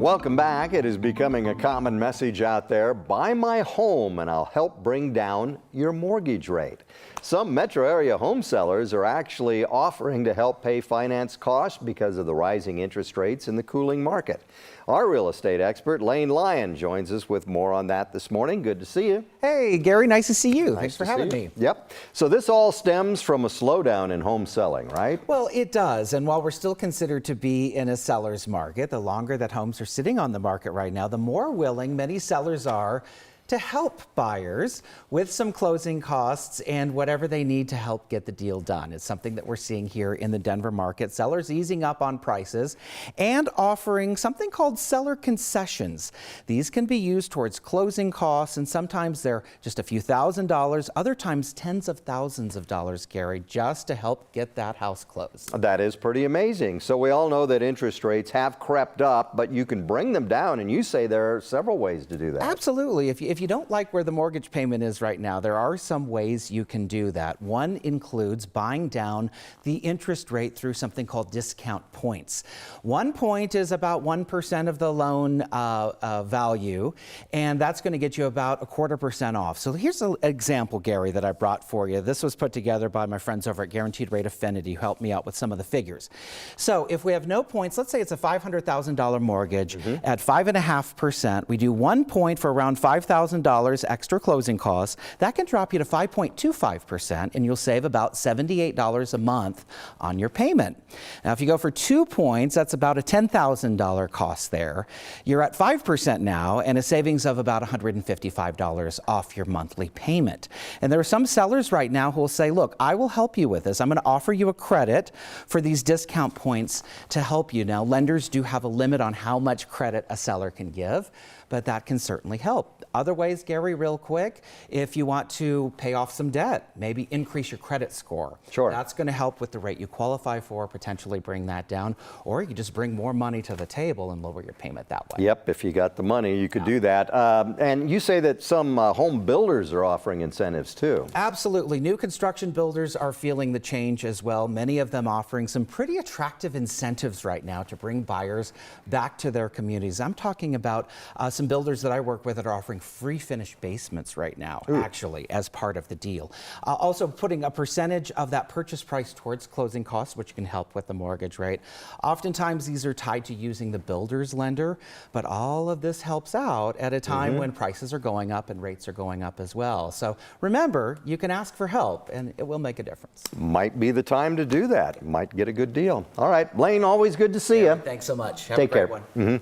Welcome back. It is becoming a common message out there. Buy my home and I'll help bring down your mortgage rate. Some metro area home sellers are actually offering to help pay finance costs because of the rising interest rates in the cooling market. Our real estate expert, Lane Lyon, joins us with more on that this morning. Good to see you. Hey, Gary, nice to see you. Thanks for having me. Yep. So this all stems from a slowdown in home selling, right? Well, it does. And while we're still considered to be in a seller's market, the longer that homes are sitting on the market right now, the more willing many sellers are to help buyers with some closing costs and whatever they need to help get the deal done. It's something that we're seeing here in the Denver market. Sellers easing up on prices and offering something called seller concessions. These can be used towards closing costs, and sometimes they're just a few $1,000s, other times tens of thousands of dollars, Gary, just to help get that house closed. That is pretty amazing. So we all know that interest rates have crept up, but you can bring them down, and you say there are several ways to do that. Absolutely. If you don't like where the mortgage payment is right now, there are some ways you can do that. One includes buying down the interest rate through something called discount points. 1 point is about 1% of the loan value, and that's going to get you about 1/4% off. So here's an example, Gary, that I brought for you. This was put together by my friends over at Guaranteed Rate Affinity, who helped me out with some of the figures. So if we have no points, let's say it's a $500,000 mortgage at 5.5%. We do 1 point for around $5,000 extra closing costs. That can drop you to 5.25%, and you'll save about $78 a month on your payment. Now, if you go for 2 points, that's about a $10,000 cost there. You're at 5% now, and a savings of about $155 off your monthly payment. And there are some sellers right now who will say, look, I will help you with this. I'm going to offer you a credit for these discount points to help you. Now, lenders do have a limit on how much credit a seller can give, but that can certainly help. Other ways, Gary, real quick, if you want to pay off some debt, maybe increase your credit score. Sure. That's going to help with the rate you qualify for, potentially bring that down, or you just bring more money to the table and lower your payment that way. Yep, if you got the money, you could do that. And you say that some home builders are offering incentives too. Absolutely. New construction builders are feeling the change as well. Many of them offering some pretty attractive incentives right now to bring buyers back to their communities. I'm talking about some builders that I work with that are offering free finished basements right now, actually, as part of the deal. Also putting a percentage of that purchase price towards closing costs, which can help with the mortgage rate. Oftentimes these are tied to using the builder's lender, but all of this helps out at a time when prices are going up and rates are going up as well. So remember, you can ask for help and it will make a difference. Might be the time to do that. Might get a good deal. All right, Lane, always good to see you. Thanks so much. Have Take a great care. one.